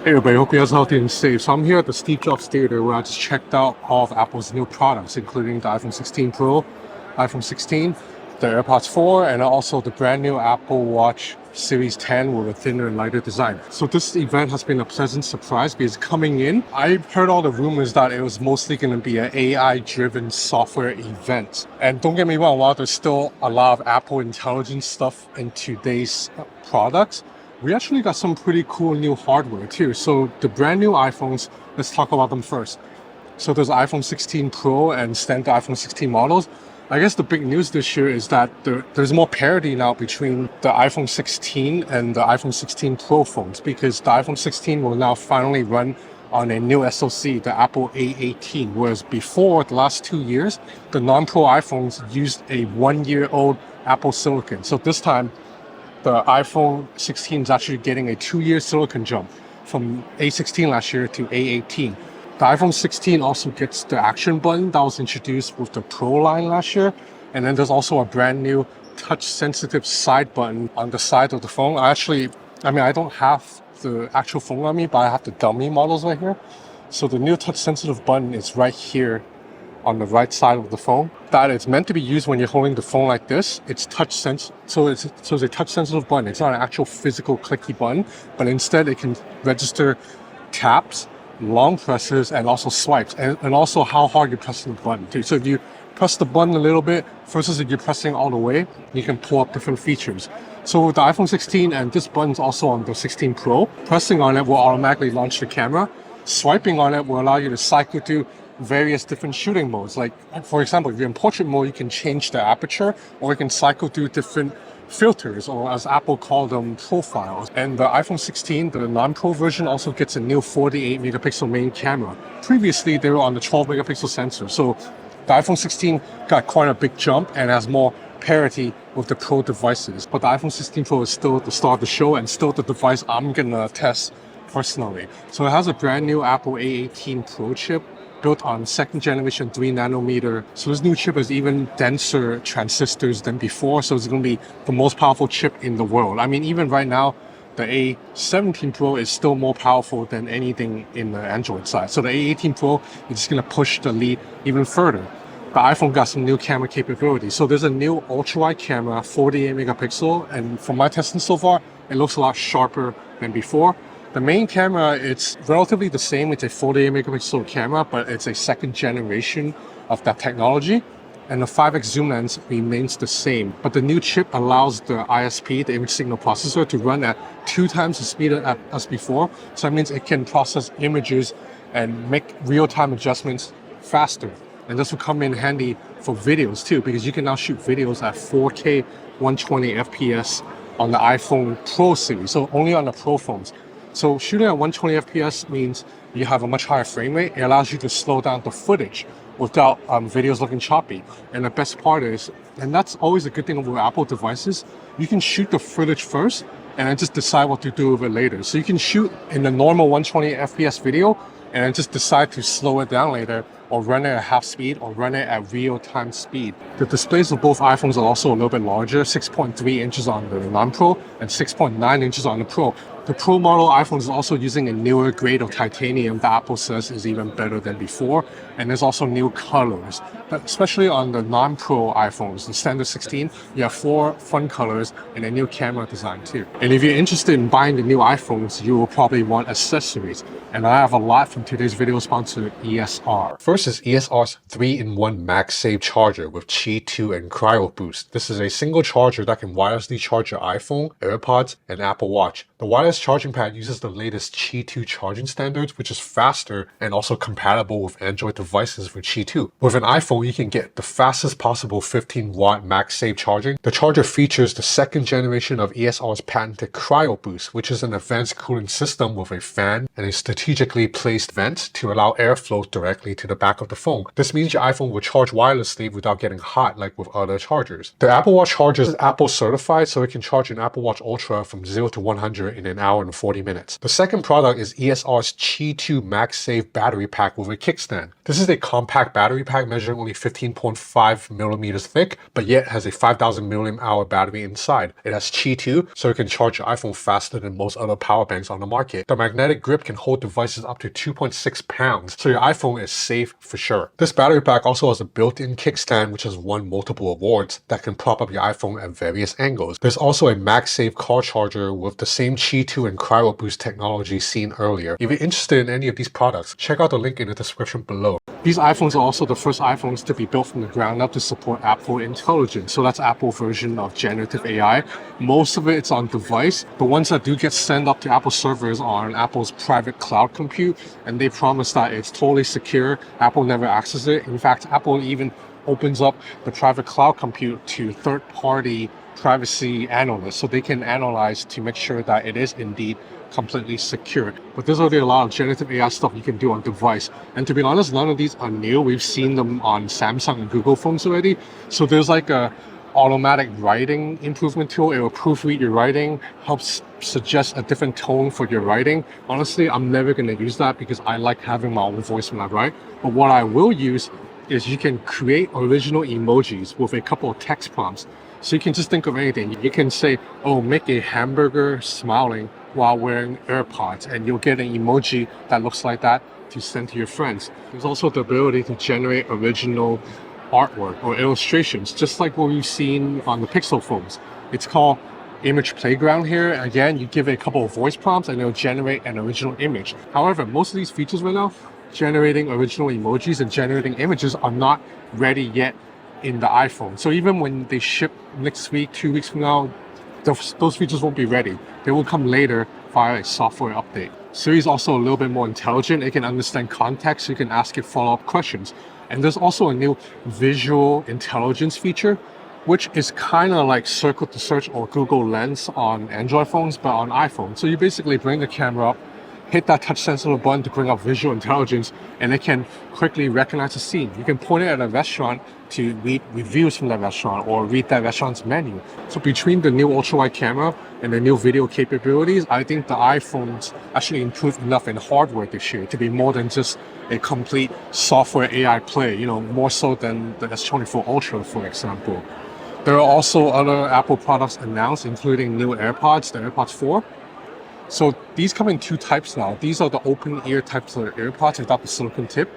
Hey everybody, hope you guys are healthy and safe. So I'm here at the Steve Jobs Theater where I just checked out all of Apple's new products, including the iPhone 16 Pro, iPhone 16, the AirPods 4, and also the brand new Apple Watch Series 10 with a thinner and lighter design. So this event has been a pleasant surprise because coming in, I heard all the rumors that it was mostly going to be an AI-driven software event. And don't get me wrong, while there's still a lot of Apple intelligence stuff in today's products, we actually got some pretty cool new hardware too. So the brand new iPhones, let's talk about them first. So there's iPhone 16 Pro and standard iPhone 16 models. I guess the big news this year is that there's more parity now between the iPhone 16 and the iPhone 16 Pro phones, because the iPhone 16 will now finally run on a new SoC, the Apple A18, whereas before, the last 2 years, the non-Pro iPhones used a 1-year-old Apple silicon. So this time, the iPhone 16 is actually getting a 2-year silicon jump from A16 last year to A18. The iPhone 16 also gets the action button that was introduced with the Pro line last year. And then there's also a brand new touch-sensitive side button on the side of the phone. I don't have the actual phone on me, but I have the dummy models right here. So the new touch-sensitive button is right here on the right side of the phone. That is meant to be used when you're holding the phone like this. It's so it's a touch-sensitive button. It's not an actual physical clicky button, but instead it can register taps, long presses, and also swipes, and also how hard you're pressing the button too. So if you press the button a little bit versus if you're pressing all the way, you can pull up different features. So with the iPhone 16, and this button's also on the 16 Pro, pressing on it will automatically launch the camera. Swiping on it will allow you to cycle through various different shooting modes. Like, for example, if you're in portrait mode, you can change the aperture, or you can cycle through different filters, or as Apple called them, profiles. And the iPhone 16, the non-Pro version, also gets a new 48 megapixel main camera. Previously, they were on the 12 megapixel sensor. So the iPhone 16 got quite a big jump and has more parity with the Pro devices. But the iPhone 16 Pro is still the star of the show and still the device I'm gonna test personally. So it has a brand new Apple A18 Pro chip built on second generation 3 nanometer. So this new chip has even denser transistors than before. So it's going to be the most powerful chip in the world. I mean, even right now, the A17 Pro is still more powerful than anything in the Android side. So the A18 Pro is just going to push the lead even further. The iPhone got some new camera capabilities. So there's a new ultra-wide camera, 48 megapixel. And from my testing so far, it looks a lot sharper than before. The main camera, it's relatively the same. It's a 48 megapixel camera, but it's a second generation of that technology. And the 5x zoom lens remains the same. But the new chip allows the ISP, the image signal processor, to run at 2 times the speed as before. So that means it can process images and make real-time adjustments faster. And this will come in handy for videos too, because you can now shoot videos at 4K 120 FPS on the iPhone Pro series, so only on the Pro phones. So shooting at 120 FPS means you have a much higher frame rate. It allows you to slow down the footage without videos looking choppy. And the best part is, and that's always a good thing with Apple devices, you can shoot the footage first and then just decide what to do with it later. So you can shoot in the normal 120 FPS video and then just decide to slow it down later, or run it at half speed, or run it at real-time speed. The displays of both iPhones are also a little bit larger, 6.3 inches on the non-Pro and 6.9 inches on the Pro. The Pro model iPhone is also using a newer grade of titanium that Apple says is even better than before. And there's also new colors. But especially on the non-Pro iPhones, the standard 16, you have 4 fun colors and a new camera design too. And if you're interested in buying the new iPhones, you will probably want accessories. And I have a lot from today's video sponsor, ESR. First is ESR's 3-in-1 MagSafe charger with Qi 2 and Cryo Boost. This is a single charger that can wirelessly charge your iPhone, AirPods, and Apple Watch. The wireless charging pad uses the latest Qi 2 charging standards, which is faster and also compatible with Android devices with Qi 2. With an iPhone, you can get the fastest possible 15-watt MagSafe charging. The charger features the second generation of ESR's patented Cryo Boost, which is an advanced cooling system with a fan and a strategically placed vent to allow airflow directly to the back of the phone. This means your iPhone will charge wirelessly without getting hot like with other chargers. The Apple Watch charger is Apple certified, so it can charge an Apple Watch Ultra from 0 to 100 in an hour and 40 minutes. The second product is ESR's Qi 2 MagSafe battery pack with a kickstand. This is a compact battery pack measuring only 15.5 millimeters thick, but yet has a 5,000 mAh battery inside. It has Qi 2, so it can charge your iPhone faster than most other power banks on the market. The magnetic grip can hold devices up to 2.6 pounds, so your iPhone is safe for sure. This battery pack also has a built-in kickstand which has won multiple awards that can prop up your iPhone at various angles. There's also a MagSafe car charger with the same Qi 2 and Cryo Boost technology seen earlier. If you're interested in any of these products, check out the link in the description below. These iPhones are also the first iPhones to be built from the ground up to support Apple Intelligence. So that's Apple's version of generative AI. Most of it's on device. The ones that do get sent up to Apple servers are on Apple's private cloud compute, and they promise that it's totally secure. Apple never accesses it. In fact, Apple even opens up the private cloud compute to third-party privacy analysts so they can analyze to make sure that it is indeed completely secure. But there's already a lot of generative AI stuff you can do on device. And to be honest, none of these are new. We've seen them on Samsung and Google phones already. So there's like a automatic writing improvement tool. It will proofread your writing, helps suggest a different tone for your writing. Honestly, I'm never going to use that because I like having my own voice when I write. But what I will use is you can create original emojis with a couple of text prompts. So you can just think of anything. You can say, oh, make a hamburger smiling while wearing AirPods, and you'll get an emoji that looks like that to send to your friends. There's also the ability to generate original artwork or illustrations, just like what we've seen on the Pixel phones. It's called Image Playground here. Again, you give it a couple of voice prompts and it'll generate an original image. However, most of these features right now, generating original emojis and generating images, are not ready yet in the iPhone. So even when they ship next week, 2 weeks from now, those features won't be ready. They will come later via a software update. Siri is also a little bit more intelligent. It can understand context, so you can ask it follow-up questions. And there's also a new visual intelligence feature, which is kind of like Circle to Search or Google Lens on Android phones, but on iPhone. So you basically bring the camera up, hit that touch sensitive button to bring up visual intelligence, and it can quickly recognize the scene. You can point it at a restaurant to read reviews from that restaurant or read that restaurant's menu. So between the new ultra-wide camera and the new video capabilities, I think the iPhones actually improved enough in hardware this year to be more than just a complete software AI play, more so than the S24 Ultra, for example. There are also other Apple products announced, including new AirPods, the AirPods 4. So these come in two types now. These are the open ear types of AirPods without the silicone tip.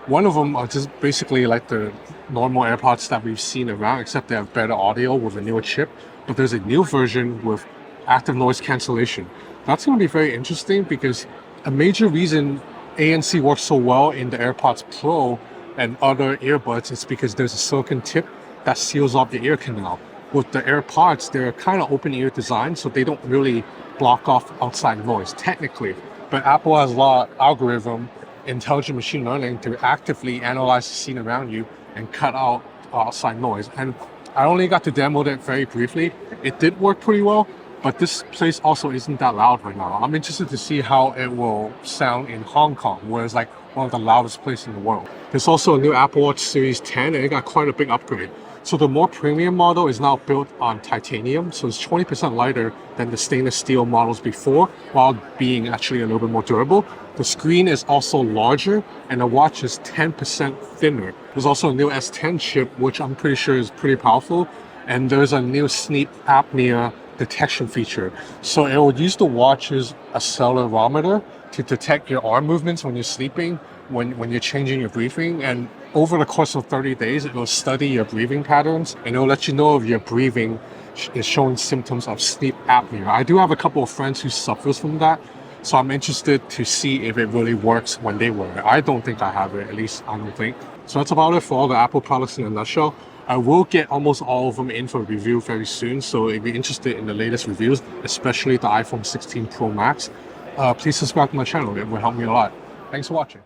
One of them are just basically like the normal AirPods that we've seen around, except they have better audio with a newer chip. But there's a new version with active noise cancellation. That's going to be very interesting because a major reason ANC works so well in the AirPods Pro and other earbuds is because there's a silicone tip that seals off the ear canal. With the AirPods, they're kind of open ear design, so they don't really block off outside noise technically. But Apple has a lot of algorithm, intelligent machine learning to actively analyze the scene around you and cut out outside noise. And I only got to demo it very briefly. It did work pretty well, but this place also isn't that loud right now. I'm interested to see how it will sound in Hong Kong, where it's like one of the loudest places in the world. There's also a new Apple Watch Series 10, and it got quite a big upgrade. So the more premium model is now built on titanium, so it's 20% lighter than the stainless steel models before, while being actually a little bit more durable. The screen is also larger, and the watch is 10% thinner. There's also a new S10 chip, which I'm pretty sure is pretty powerful, and there's a new sleep apnea detection feature. So it will use the watch's accelerometer to detect your arm movements when you're sleeping, when you're changing your breathing, and over the course of 30 days, it will study your breathing patterns, and it will let you know if your breathing is showing symptoms of sleep apnea. I do have a couple of friends who suffers from that, so I'm interested to see if it really works when they wear it. I don't think I have it, at least I don't think. So that's about it for all the Apple products in a nutshell. I will get almost all of them in for review very soon, so if you're interested in the latest reviews, especially the iPhone 16 Pro Max, please subscribe to my channel. It will help me a lot. Thanks for watching.